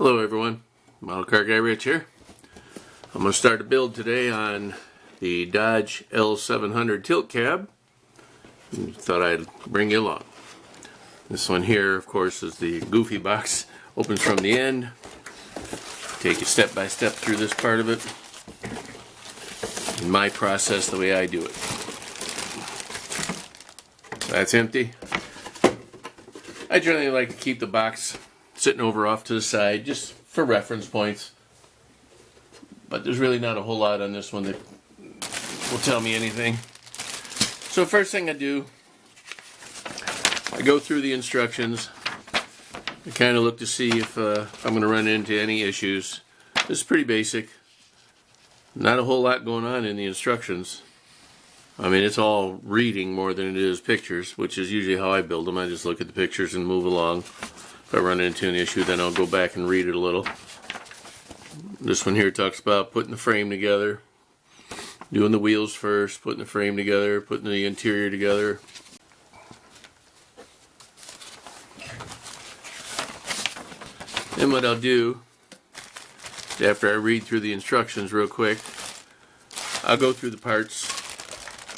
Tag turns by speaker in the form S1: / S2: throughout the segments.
S1: Hello everyone, Model Car Guy Rich here. I'm going to start a build today on the Dodge L700 tilt cab. Thought I'd bring you along. This one here, of course, is the goofy box. Opens from the end. Take you step by step through this part of it. In my process, the way I do it. That's empty. I generally like to keep the box sitting over off to the side just for reference points, but there's really not a whole lot on this one that will tell me anything. So first thing I do, I go through the instructions. I kind of look to see if I'm going to run into any issues. This is pretty basic, not a whole lot going on in the instructions. I mean, it's all reading more than it is pictures, which is usually how I build them. I just look at the pictures and move along. If I run into an issue, then I'll go back and read it a little. This one here talks about putting the frame together, doing the wheels first, putting the frame together, putting the interior together. Then what I'll do, after I read through the instructions real quick, I'll go through the parts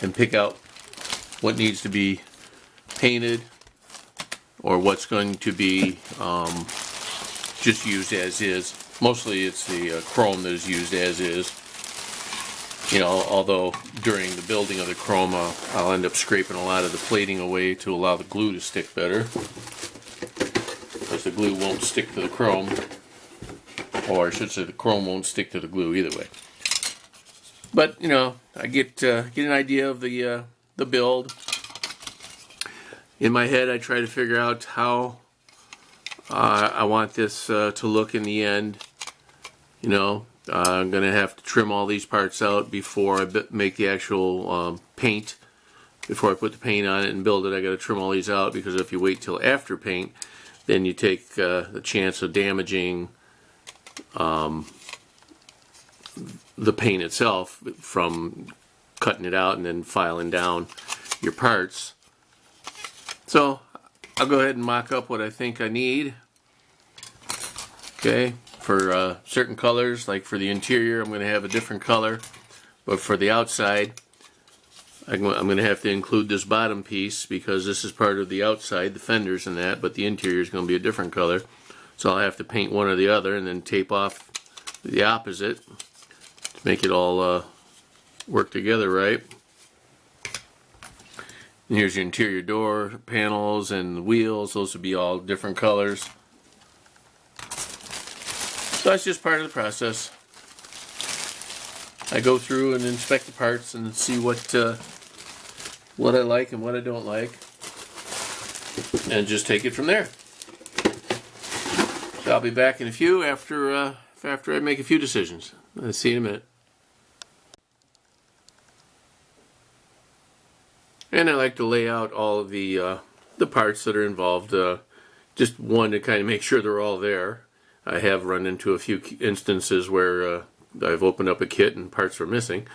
S1: and pick out what needs to be painted or what's going to be just used as is. Mostly it's the chrome that is used as is. You know, although during the building of the chrome I'll end up scraping a lot of the plating away to allow the glue to stick better, because the glue won't stick to the chrome, or I should say the chrome won't stick to the glue either way. But you know, I get an idea of the build. In my head, I try to figure out how I want this to look in the end. You know, I'm going to have to trim all these parts out before I make the actual paint. Before I put the paint on it and build it, I got to trim all these out, because if you wait till after paint, then you take the chance of damaging the paint itself from cutting it out and then filing down your parts. So I'll go ahead and mock up what I think I need. Okay, for certain colors, like for the interior, I'm going to have a different color, but for the outside, I'm going to have to include this bottom piece, because this is part of the outside, the fenders and that, but the interior is going to be a different color. So I'll have to paint one or the other and then tape off the opposite to make it all work together right. And here's your interior door panels and the wheels. Those would be all different colors. So that's just part of the process. I go through and inspect the parts and see what I like and what I don't like, and just take it from there. So I'll be back in a few after I make a few decisions. I'll see you in a minute. And I like to lay out all of the parts that are involved. Just one, to kind of make sure they're all there. I have run into a few instances where I've opened up a kit and parts were missing.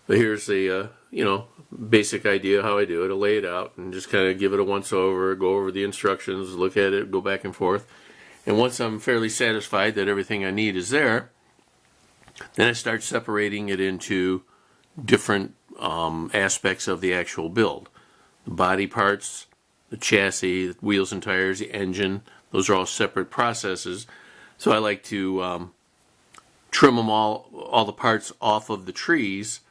S1: But here's the you know, basic idea how I do it. I lay it out and just kind of give it a once over, go over the instructions, look at it, go back and forth. And once I'm fairly satisfied that everything I need is there, then I start separating it into different aspects of the actual build. The body parts, the chassis, the wheels and tires, the engine, those are all separate processes. So I like to trim them all the parts off of the trees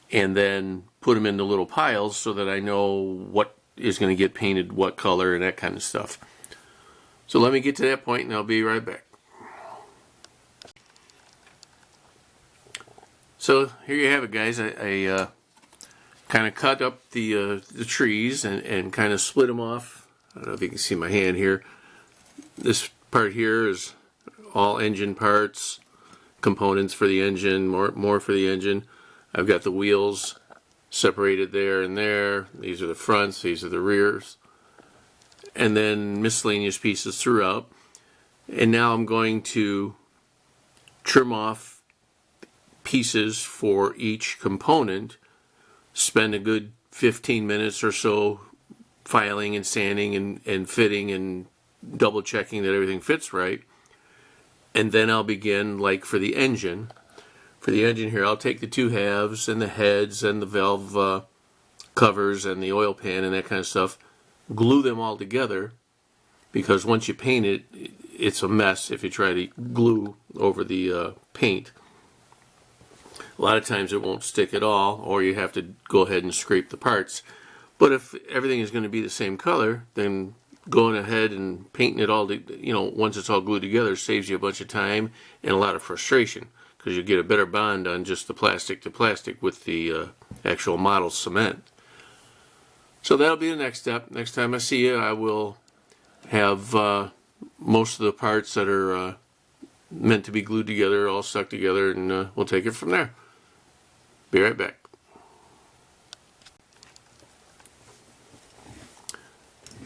S1: and then put them into little piles so that I know what is going to get painted, what color, and that kind of stuff. So let me get to that point and I'll be right back. So here you have it, guys. I kind of cut up the trees and kind of split them off. I don't know if you can see my hand here. This part here is all engine parts, components for the engine, more for the engine. I've got the wheels separated there and there. These are the fronts, these are the rears. And then miscellaneous pieces throughout. And now I'm going to trim off pieces for each component, spend a good 15 minutes or so filing and sanding and fitting and double checking that everything fits right, And then I'll begin, like for the engine. For the engine here, I'll take the two halves and the heads and the valve covers and the oil pan and that kind of stuff, glue them all together, because once you paint it, it's a mess if you try to glue over the paint. A lot of times it won't stick at all, or you have to go ahead and scrape the parts. But if everything is going to be the same color, then going ahead and painting it all, once it's all glued together, saves you a bunch of time and a lot of frustration, because you get a better bond on just the plastic to plastic with the actual model cement. So that'll be the next step. Next time I see you, I will have most of the parts that are meant to be glued together all stuck together, and we'll take it from there. Be right back.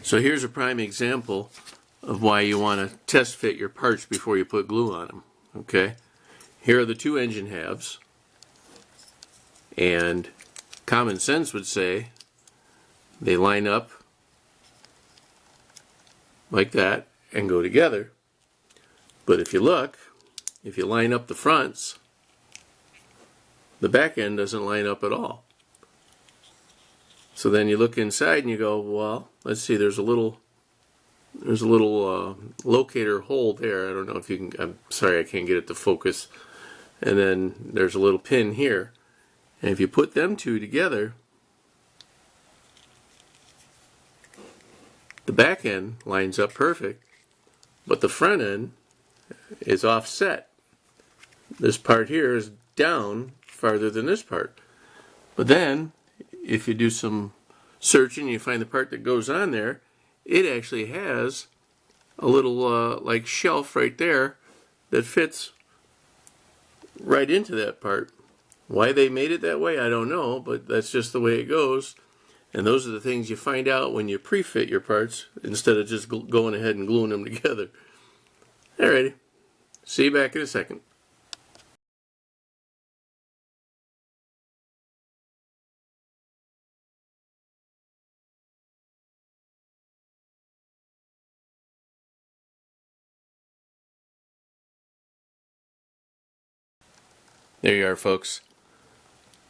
S1: So here's a prime example of why you want to test fit your parts before you put glue on them. Okay, here are the two engine halves, and common sense would say they line up like that and go together. But if you look, if you line up the fronts, the back end doesn't line up at all. So then you look inside and you go, well, let's see, there's a little locator hole there. I don't know if you can, I'm sorry I can't get it to focus. And then there's a little pin here. And if you put them two together, the back end lines up perfect, but the front end is offset. This part here is down farther than this part. But then, if you do some searching, you find the part that goes on there, it actually has a little like shelf right there that fits right into that part. Why they made it that way, I don't know, but that's just the way it goes. And those are the things you find out when you pre-fit your parts instead of just going ahead and gluing them together. Alrighty, see you back in a second. There you are, folks.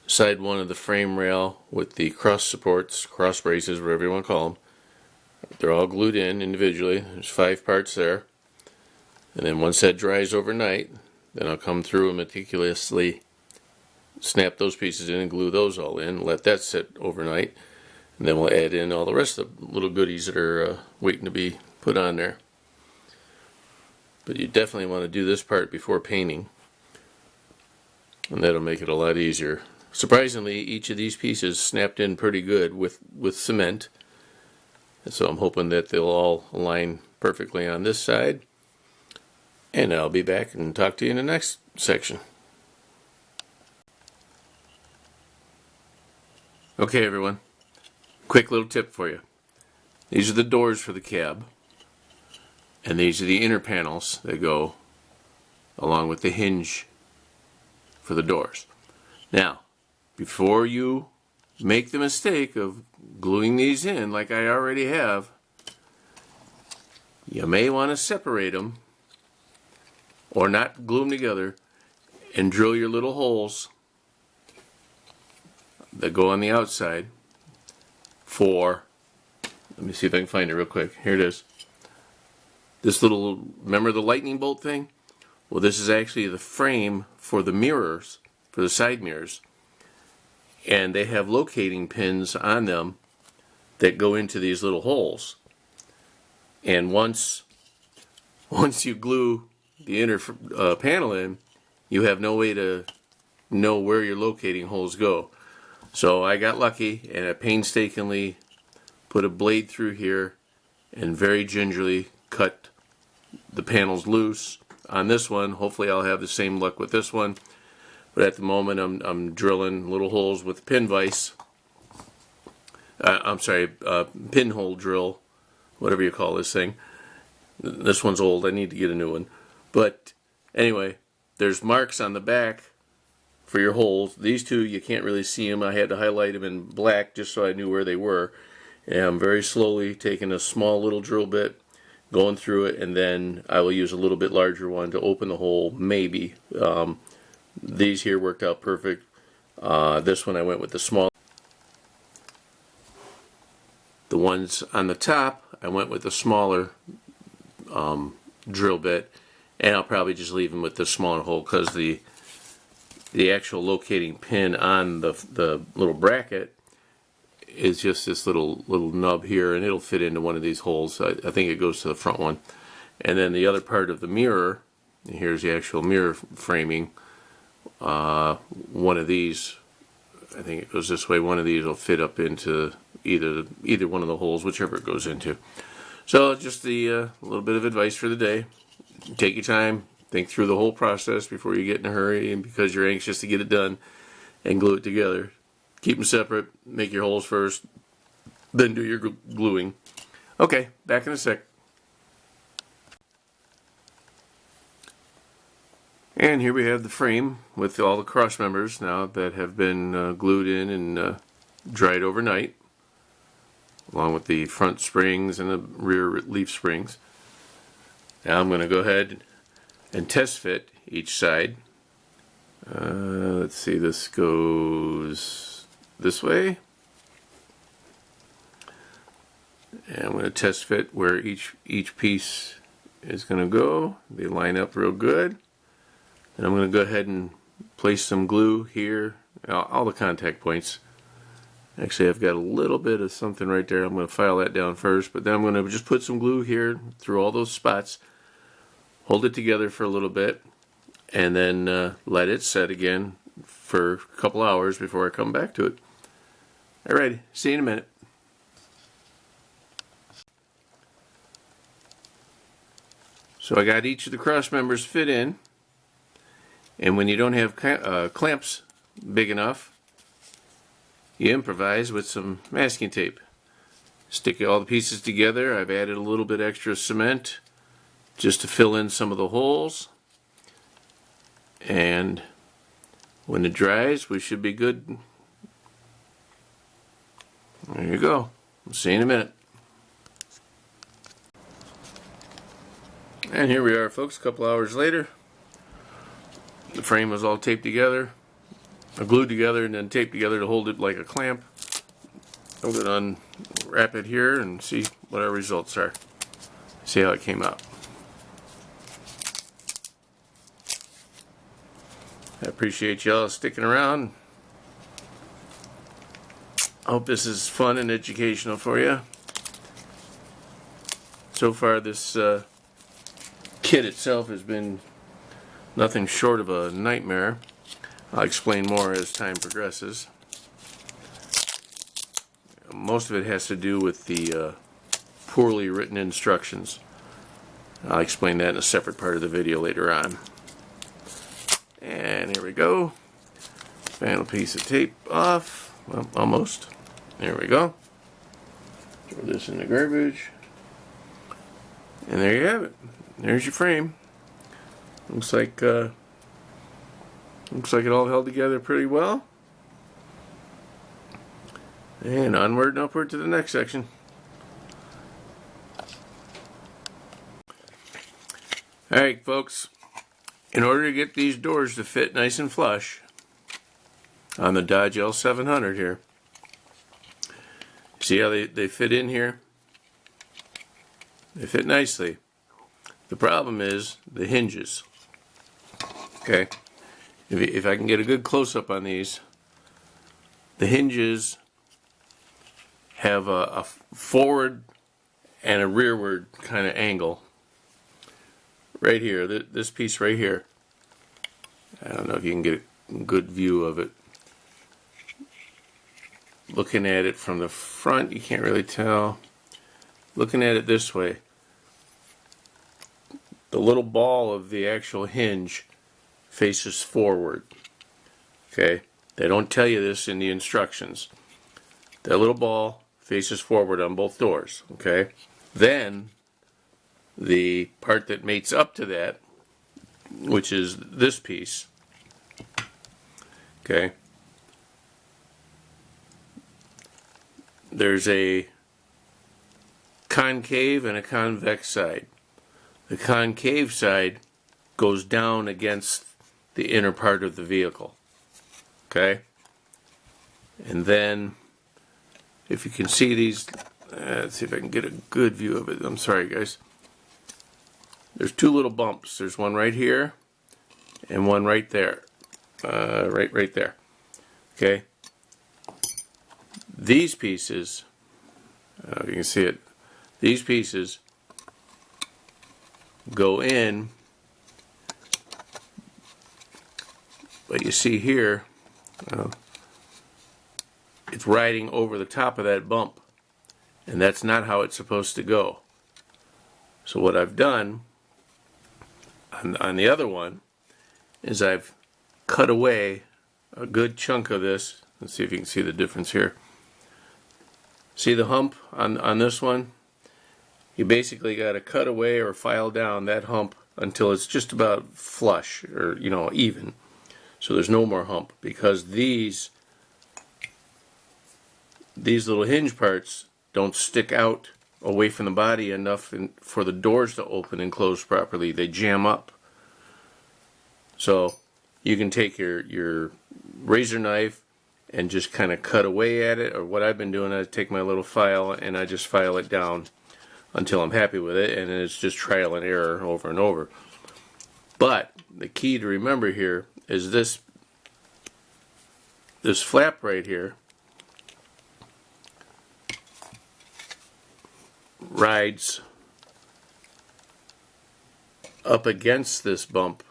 S1: Side one of the frame rail with the cross supports, cross braces, whatever you want to call them. They're all glued in individually. There's 5 parts there. And then once that dries overnight, then I'll come through and meticulously snap those pieces in and glue those all in. Let that sit overnight. And then we'll add in all the rest of the little goodies that are waiting to be put on there. But you definitely want to do this part before painting, and that'll make it a lot easier. Surprisingly, each of these pieces snapped in pretty good with cement, and so I'm hoping that they'll all align perfectly on this side, and I'll be back and talk to you in the next section. Okay, everyone, quick little tip for you. These are the doors for the cab, and these are the inner panels that go along with the hinge for the doors. Now, before you make the mistake of gluing these in like I already have, you may want to separate them or not glue them together and drill your little holes that go on the outside for, let me see if I can find it real quick. Here it is. This little, remember the lightning bolt thing? Well, this is actually the frame for the mirrors, for the side mirrors. And they have locating pins on them that go into these little holes. And once you glue the inner panel in, you have no way to know where your locating holes go. So I got lucky and I painstakingly put a blade through here and very gingerly cut the panels loose. On this one, hopefully I'll have the same luck with this one. But at the moment I'm drilling little holes with pin vise. Pinhole drill, whatever you call this thing. This one's old, I need to get a new one. But anyway, there's marks on the back for your holes. These two, you can't really see them. I had to highlight them in black just so I knew where they were. And I'm very slowly taking a small little drill bit, going through it, and then I will use a little bit larger one to open the hole, maybe. These here worked out perfect. This one I went with the small. The ones on the top, I went with the smaller drill bit, and I'll probably just leave them with the smaller hole because the actual locating pin on the little bracket is just this little nub here, and it'll fit into one of these holes. I think it goes to the front one. And then the other part of the mirror, and here's the actual mirror framing, one of these, I think it goes this way, one of these will fit up into either one of the holes, whichever it goes into. So just the little bit of advice for the day. Take your time, think through the whole process before you get in a hurry, and because you're anxious to get it done, and glue it together. Keep them separate, make your holes first, then do your gluing. Okay, back in a sec. And here we have the frame with all the cross members now that have been glued in and dried overnight, along with the front springs and the rear leaf springs. Now I'm going to go ahead and test fit each side. Let's see, this goes this way. And I'm going to test fit where each piece is going to go. They line up real good. And I'm going to go ahead and place some glue here, all the contact points. Actually, I've got a little bit of something right there. I'm going to file that down first, but then I'm going to just put some glue here through all those spots, hold it together for a little bit, and then let it set again for a couple hours before I come back to it. Alright, see you in a minute. So I got each of the cross members fit in, and when you don't have clamps big enough, you improvise with some masking tape. Stick all the pieces together. I've added a little bit extra cement just to fill in some of the holes, and when it dries we should be good. There you go. I'll see you in a minute. And here we are, folks, a couple hours later. The frame was all taped together, glued together, and then taped together to hold it like a clamp. I'm going to unwrap it here and see what our results are. See how it came out. I appreciate y'all sticking around. I hope this is fun and educational for you. So far this kit itself has been nothing short of a nightmare. I'll explain more as time progresses. Most of it has to do with the poorly written instructions. I'll explain that in a separate part of the video later on. And here we go. Final piece of tape off. Well, almost. There we go. Throw this in the garbage. And there you have it. There's your frame. Looks like it all held together pretty well. And onward and upward to the next section. Alright, folks. In order to get these doors to fit nice and flush on the Dodge L700 here, see how they fit in here? They fit nicely. The problem is the hinges. Okay, if I can get a good close-up on these, the hinges have a forward and a rearward kind of angle. Right here, this piece right here. I don't know if you can get a good view of it. Looking at it from the front, you can't really tell. Looking at it this way, the little ball of the actual hinge faces forward. Okay, they don't tell you this in the instructions. That little ball faces forward on both doors. Okay, then the part that mates up to that, which is this piece, okay, there's a concave and a convex side. The concave side goes down against the inner part of the vehicle. Okay? And then, if you can see these, let's see if I can get a good view of it. I'm sorry, guys. There's two little bumps. There's one right here and one right there. Right there. Okay? These pieces, if you can see it, these pieces go in, but you see here, it's riding over the top of that bump, and that's not how it's supposed to go. So what I've done on the other one is I've cut away a good chunk of this. Let's see if you can see the difference here. See the hump on this one? You basically got to cut away or file down that hump until it's just about flush or, even. So there's no more hump, because these little hinge parts don't stick out away from the body enough for the doors to open and close properly. They jam up. So you can take your razor knife and just kind of cut away at it, or what I've been doing, I take my little file and I just file it down until I'm happy with it, and it's just trial and error over and over. But the key to remember here is this flap right here rides up against this bump,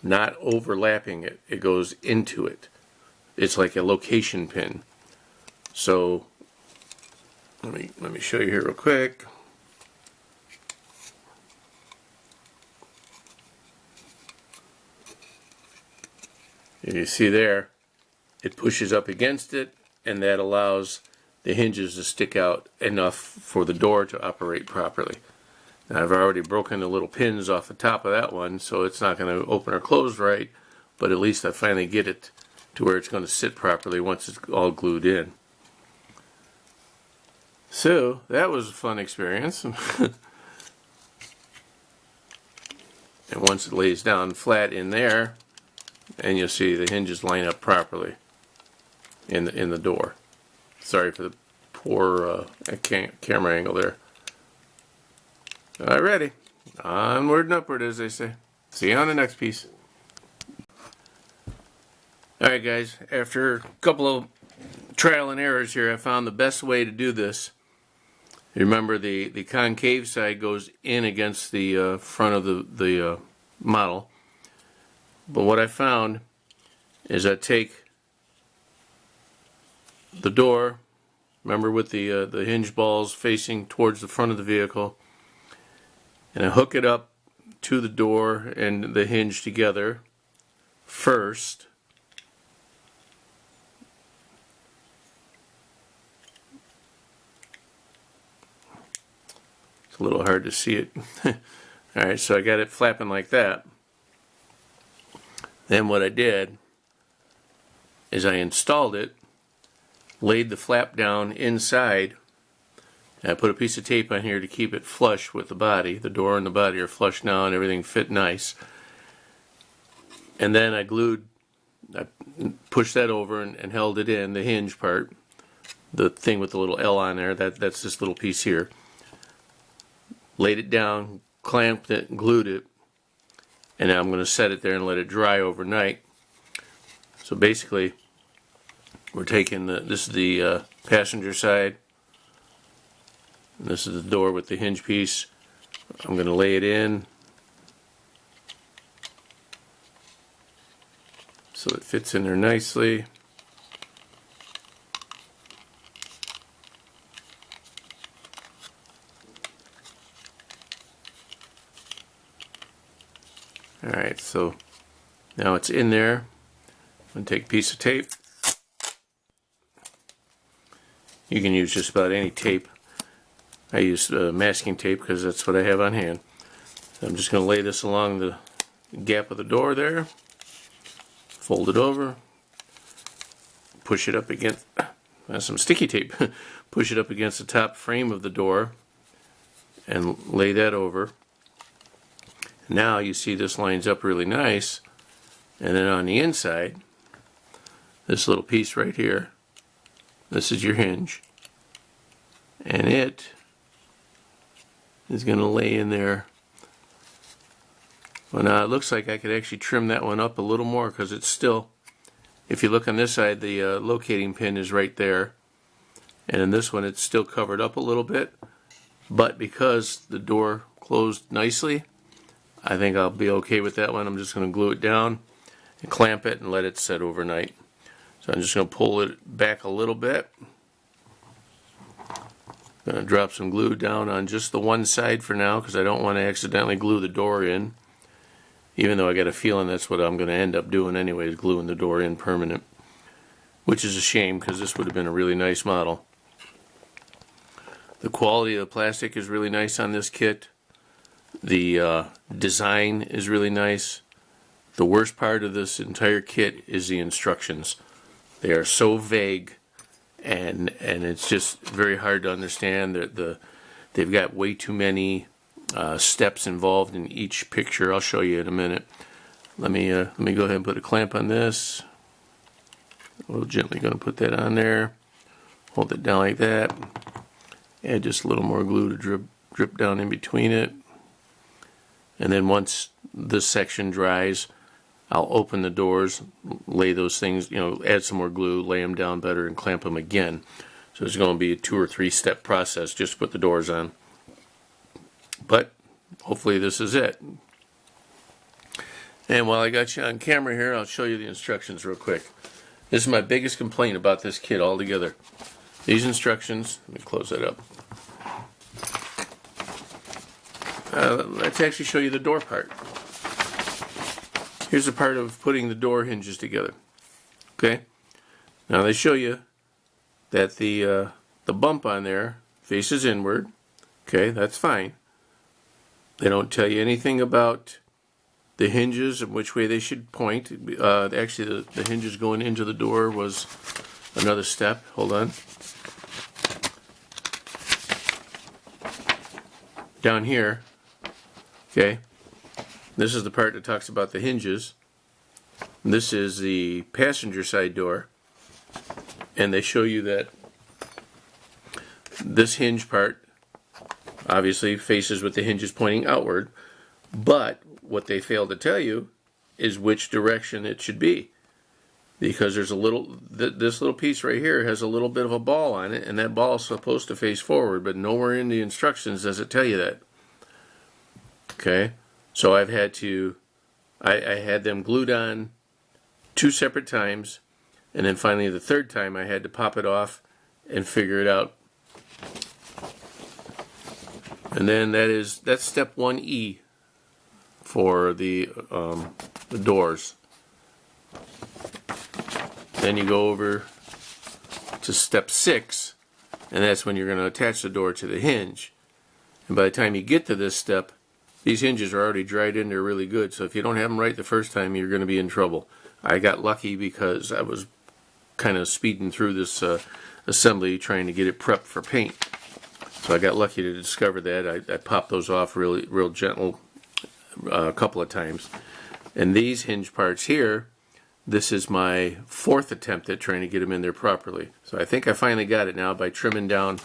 S1: not overlapping it. It goes into it. It's like a location pin. So let me show you here real quick. You see there, it pushes up against it, and that allows the hinges to stick out enough for the door to operate properly. Now, I've already broken the little pins off the top of that one, so it's not going to open or close right, but at least I finally get it to where it's going to sit properly once it's all glued in. So, that was a fun experience. And once it lays down flat in there, and you'll see the hinges line up properly in the door. Sorry for the poor camera angle there. Alrighty, onward and upward, as they say. See you on the next piece. Alright guys, after a couple of trial and errors here, I found the best way to do this. Remember, the concave side goes in against the front of the model. But what I found is I take the door, remember with the hinge balls facing towards the front of the vehicle, and I hook it up to the door and the hinge together first. It's a little hard to see it. Alright, so I got it flapping like that. Then what I did is I installed it, laid the flap down inside, and I put a piece of tape on here to keep it flush with the body. The door and the body are flush now and everything fit nice. And then I pushed that over and held it in, the hinge part, the thing with the little L on there, that's this little piece here. Laid it down, clamped it, glued it, and now I'm going to set it there and let it dry overnight. So basically, we're taking this is the passenger side, and this is the door with the hinge piece. I'm going to lay it in so it fits in there nicely. Alright, so now it's in there. I'm going to take a piece of tape. You can use just about any tape. I use masking tape because that's what I have on hand. So I'm just going to lay this along the gap of the door there. Fold it over. Push it up against some sticky tape. Push it up against the top frame of the door. and lay that over. Now you see this lines up really nice, and then on the inside, this little piece right here, this is your hinge, and it is going to lay in there. Well, now it looks like I could actually trim that one up a little more, because it's still, if you look on this side, the locating pin is right there, and in this one it's still covered up a little bit, but because the door closed nicely, I think I'll be okay with that one. I'm just going to glue it down and clamp it and let it set overnight. So I'm just going to pull it back a little bit. Going to drop some glue down on just the one side for now, because I don't want to accidentally glue the door in, even though I got a feeling that's what I'm going to end up doing anyways, gluing the door in permanent, which is a shame, because this would have been a really nice model. The quality of the plastic is really nice on this kit. The design is really nice. The worst part of this entire kit is the instructions. They are so vague, and it's just very hard to understand. They've got way too many steps involved in each picture. I'll show you in a minute. Let me go ahead and put a clamp on this. We're gently going to put that on there. Hold it down like that. Add just a little more glue to drip down in between it. And then once this section dries, I'll open the doors, lay those things, add some more glue, lay them down better, and clamp them again. So it's going to be a 2 or 3 step process just to put the doors on. But hopefully this is it. And while I got you on camera here, I'll show you the instructions real quick. This is my biggest complaint about this kit altogether. These instructions, let me close that up. Let's actually show you the door part. Here's the part of putting the door hinges together. Okay? Now they show you that the bump on there faces inward. Okay, that's fine. They don't tell you anything about the hinges and which way they should point. Actually, the hinges going into the door was another step. Hold on. Down here, okay, this is the part that talks about the hinges. This is the passenger side door, and they show you that this hinge part obviously faces with the hinges pointing outward, but what they fail to tell you is which direction it should be, because there's a little, this little piece right here has a little bit of a ball on it, and that ball is supposed to face forward, but nowhere in the instructions does it tell you that. Okay, so I've had to, I had them glued on 2 separate times, and then finally the 3rd time I had to pop it off and figure it out. And then that's step 1E for the doors. Then you go over to step 6, and that's when you're going to attach the door to the hinge. And by the time you get to this step, these hinges are already dried in there really good, so if you don't have them right the first time, you're going to be in trouble. I got lucky because I was kind of speeding through this assembly trying to get it prepped for paint. So I got lucky to discover that. I popped those off real gentle a couple of times. And these hinge parts here, this is my 4th attempt at trying to get them in there properly. So I think I finally got it now by trimming down,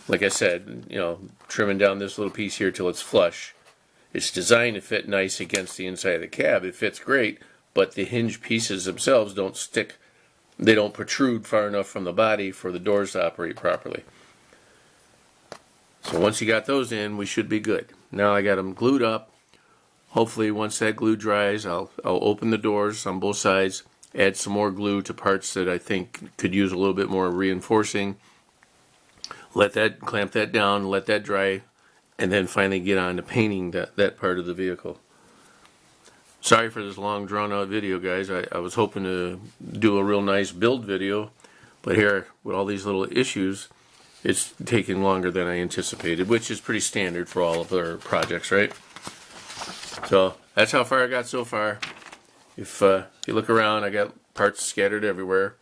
S1: like I said, trimming down this little piece here till it's flush. It's designed to fit nice against the inside of the cab. It fits great, but the hinge pieces themselves don't stick. They don't protrude far enough from the body for the doors to operate properly. So once you got those in, we should be good. Now I got them glued up. Hopefully once that glue dries, I'll open the doors on both sides, add some more glue to parts that I think could use a little bit more reinforcing. Clamp that down, let that dry, and then finally get on to painting that part of the vehicle. Sorry for this long drawn out video, guys. I was hoping to do a real nice build video, but here with all these little issues, it's taking longer than I anticipated, which is pretty standard for all of our projects, right? So that's how far I got so far. If you look around, I got parts scattered everywhere.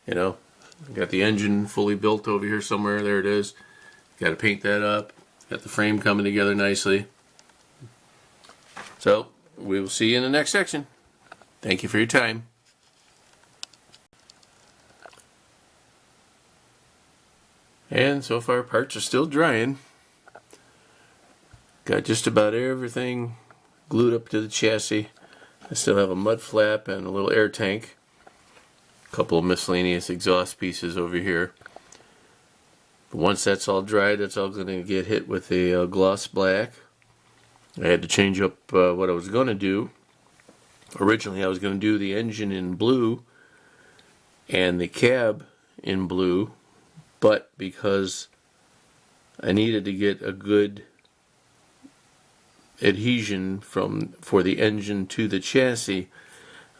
S1: I got the engine fully built over here somewhere. There it is. Got to paint that up. Got the frame coming together nicely. So, we will see you in the next section. Thank you for your time. And so far, parts are still drying. Got just about everything glued up to the chassis. I still have a mud flap and a little air tank. A couple of miscellaneous exhaust pieces over here. But once that's all dried, that's all going to get hit with a gloss black. I had to change up what I was going to do. Originally, I was going to do the engine in blue and the cab in blue, but because I needed to get a good adhesion for the engine to the chassis,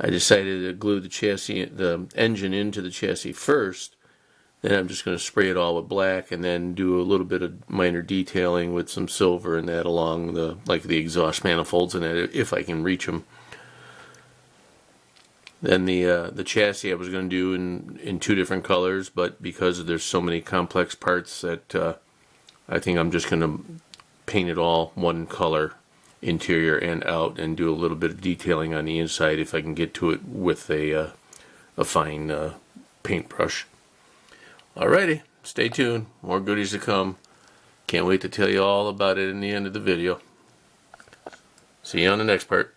S1: I decided to glue the engine into the chassis first. Then I'm just going to spray it all with black and then do a little bit of minor detailing with some silver and that along the exhaust manifolds and that, if I can reach them. Then the chassis I was going to do in two different colors, but because there's so many complex parts that I think I'm just going to paint it all one color, interior and out, and do a little bit of detailing on the inside if I can get to it with a fine paintbrush. Alrighty, stay tuned. More goodies to come. Can't wait to tell you all about it in the end of the video. See you on the next part.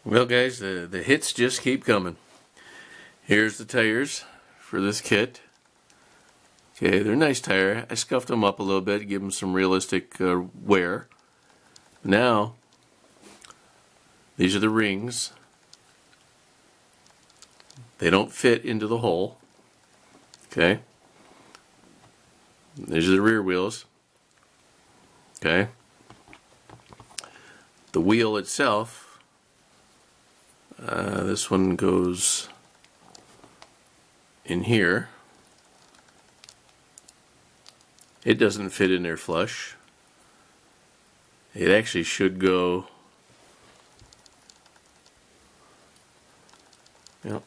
S1: Well guys, the hits just keep coming. Here's the tires for this kit. Okay, they're a nice tire. I scuffed them up a little bit, give them some realistic wear. Now, these are the rings. They don't fit into the hole. Okay. These are the rear wheels. Okay. The wheel itself, this one goes in here. It doesn't fit in there flush. It actually should go, yep,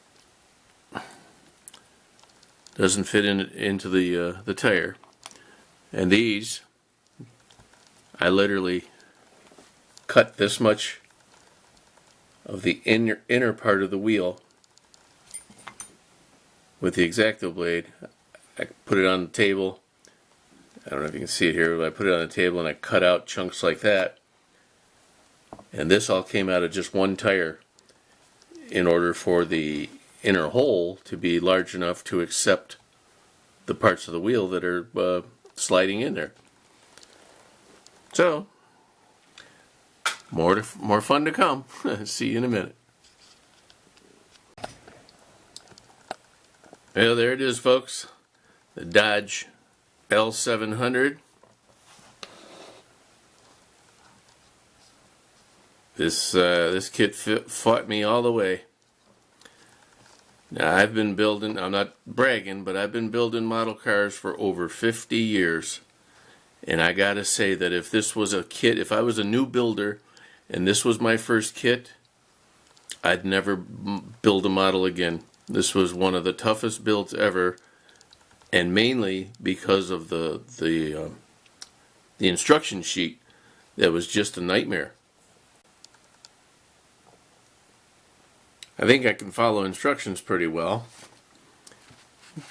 S1: doesn't fit into the tire. And these, I literally cut this much of the inner part of the wheel with the X-Acto blade. I put it on the table. I don't know if you can see it here, but I put it on the table and I cut out chunks like that. And this all came out of just one tire in order for the inner hole to be large enough to accept the parts of the wheel that are sliding in there. So, more fun to come. See you in a minute. Well, there it is, folks. The Dodge L700. This kit fought me all the way. Now, I've been building, I'm not bragging, but I've been building model cars for over 50 years. And I gotta say that if this was a kit, if I was a new builder and this was my first kit, I'd never build a model again. This was one of the toughest builds ever, and mainly because of the instruction sheet that was just a nightmare. I think I can follow instructions pretty well,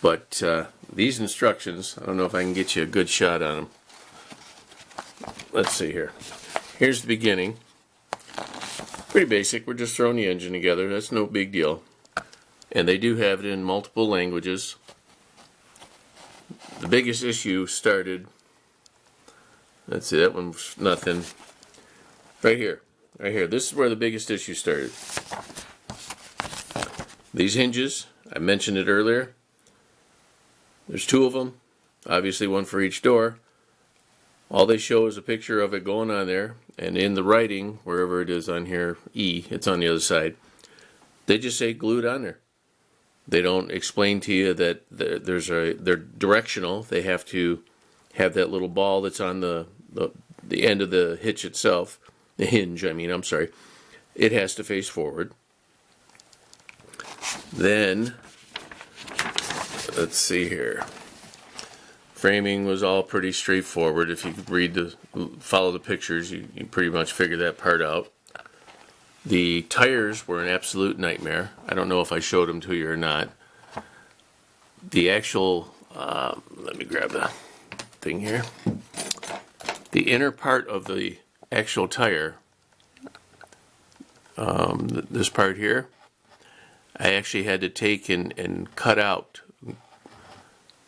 S1: but these instructions, I don't know if I can get you a good shot on them. Let's see here. Here's the beginning. Pretty basic. We're just throwing the engine together. That's no big deal. And they do have it in multiple languages. The biggest issue started, let's see, that one's nothing. Right here. Right here. This is where the biggest issue started. These hinges, I mentioned it earlier. There's two of them. Obviously one for each door. All they show is a picture of it going on there, and in the writing, wherever it is on here, E, it's on the other side, they just say glued on there. They don't explain to you that they're directional. They have to have that little ball that's on the end of the hitch itself, the hinge, I'm sorry. It has to face forward. Then, let's see here. Framing was all pretty straightforward. If you could follow the pictures, you pretty much figure that part out. The tires were an absolute nightmare. I don't know if I showed them to you or not. The actual, let me grab the thing here. The inner part of the actual tire, this part here, I actually had to take and cut out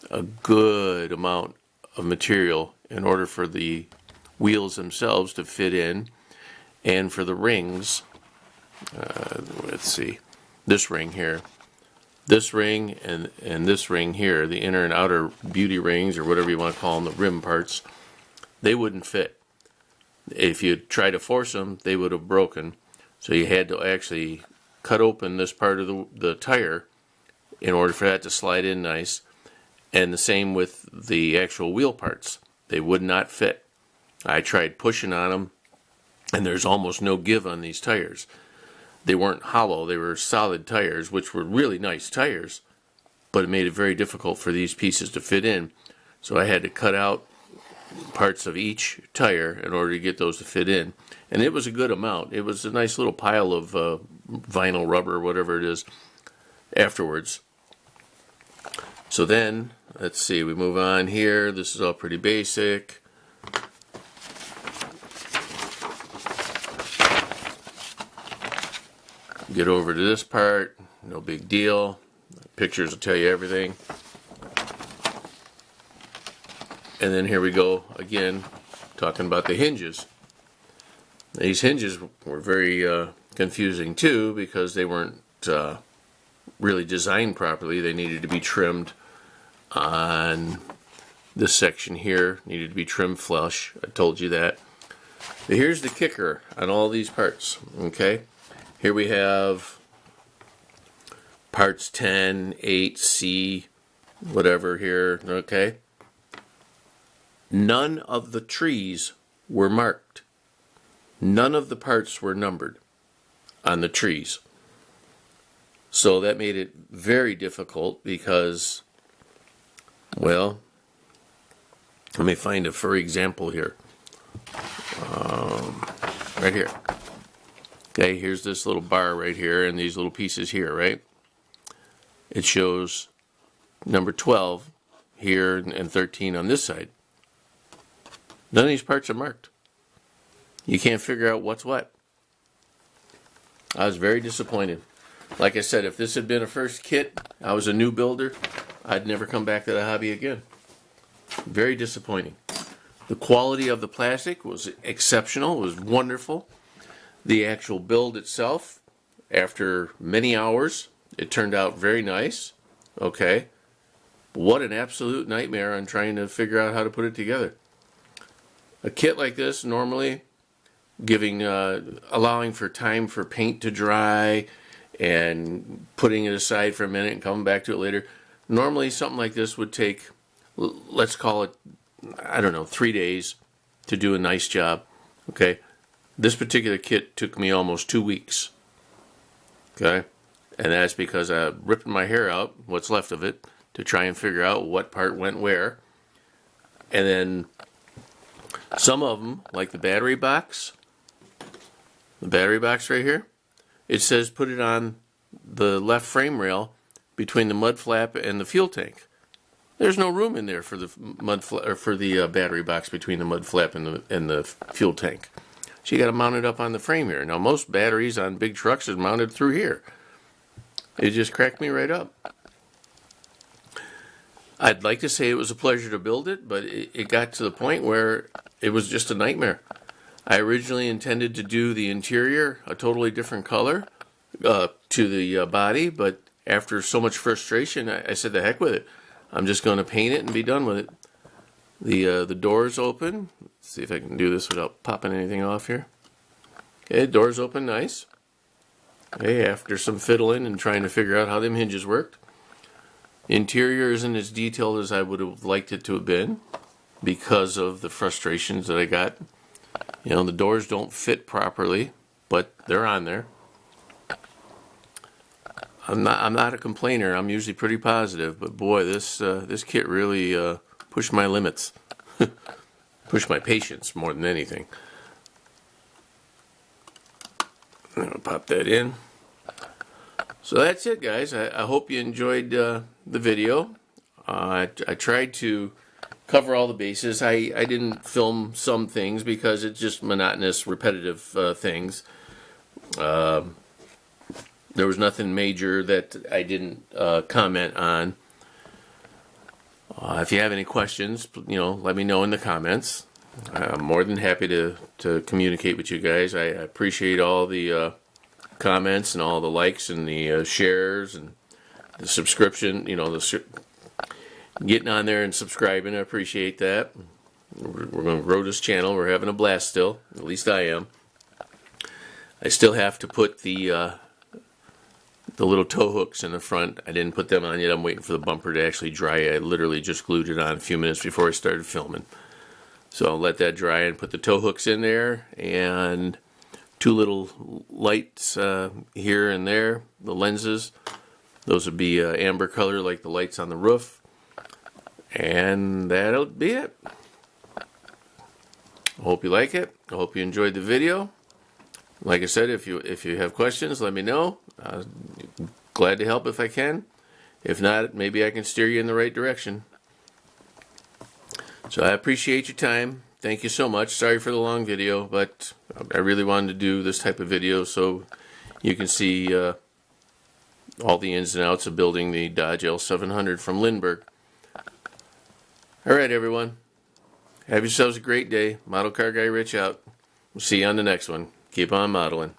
S1: a good amount of material in order for the wheels themselves to fit in, and for the rings, let's see, this ring here, this ring and this ring here, the inner and outer beauty rings, or whatever you want to call them, the rim parts, they wouldn't fit. If you tried to force them, they would have broken. So you had to actually cut open this part of the tire in order for that to slide in nice. And the same with the actual wheel parts. They would not fit. I tried pushing on them, and there's almost no give on these tires. They weren't hollow, they were solid tires, which were really nice tires, but it made it very difficult for these pieces to fit in. So I had to cut out parts of each tire in order to get those to fit in. And it was a good amount. It was a nice little pile of vinyl rubber, whatever it is, afterwards. So then, let's see, we move on here. This is all pretty basic. Get over to this part, no big deal. Pictures will tell you everything. And then here we go again, talking about the hinges. These hinges were very confusing too, because they weren't really designed properly. They needed to be trimmed on this section here, needed to be trimmed flush. I told you that. But here's the kicker on all these parts, okay? Here we have parts 10, 8, C, whatever here, okay? None of the trees were marked. None of the parts were numbered on the trees. So that made it very difficult because, well, let me find a for example here. Right here. Okay, here's this little bar right here and these little pieces here, right? It shows number 12 here and 13 on this side. None of these parts are marked. You can't figure out what's what. I was very disappointed. Like I said, if this had been a first kit, I was a new builder, I'd never come back to the hobby again. Very disappointing. The quality of the plastic was exceptional. It was wonderful. The actual build itself, after many hours, it turned out very nice. Okay. What an absolute nightmare on trying to figure out how to put it together. A kit like this, normally allowing for time for paint to dry and putting it aside for a minute and coming back to it later. Normally something like this would take, let's call it, 3 days to do a nice job. Okay. This particular kit took me almost 2 weeks. Okay. And that's because I ripped my hair out, what's left of it, to try and figure out what part went where. And then some of them, like the battery box right here, it says put it on the left frame rail between the mud flap and the fuel tank. There's no room in there for the battery box between the mud flap and the fuel tank. So you got to mount it up on the frame here. Now most batteries on big trucks is mounted through here. It just cracked me right up. I'd like to say it was a pleasure to build it, but it got to the point where it was just a nightmare. I originally intended to do the interior a totally different color to the body, but after so much frustration, I said the heck with it. I'm just going to paint it and be done with it. The doors open. Let's see if I can do this without popping anything off here. Okay, doors open nice. Okay, after some fiddling and trying to figure out how them hinges worked. Interior isn't as detailed as I would have liked it to have been because of the frustrations that I got. You know, the doors don't fit properly, but they're on there. I'm not a complainer. I'm usually pretty positive, but boy, this kit really pushed my limits. Pushed my patience more than anything. I'm gonna pop that in. So that's it, guys. I hope you enjoyed the video. I tried to cover all the bases. I didn't film some things because it's just monotonous, repetitive things. There was nothing major that I didn't comment on. If you have any questions, you know, let me know in the comments. I'm more than happy to communicate with you guys. I appreciate all the comments and all the likes and the shares and the subscription. You know, getting on there and subscribing. I appreciate that. We're going to grow this channel. We're having a blast still. At least I am. I still have to put the little tow hooks in the front. I didn't put them on yet. I'm waiting for the bumper to actually dry. I literally just glued it on a few minutes before I started filming. So I'll let that dry and put the tow hooks in there, and two little lights here and there, the lenses. Those would be amber color like the lights on the roof. And that'll be it. I hope you like it. I hope you enjoyed the video. Like I said, if you have questions, let me know. Glad to help if I can. If not, maybe I can steer you in the right direction. So I appreciate your time. Thank you so much. Sorry for the long video, but I really wanted to do this type of video so you can see all the ins and outs of building the Dodge L700 from Lindberg. Alright, everyone. Have yourselves a great day. Model Car Guy Rich out. We'll see you on the next one. Keep on modeling.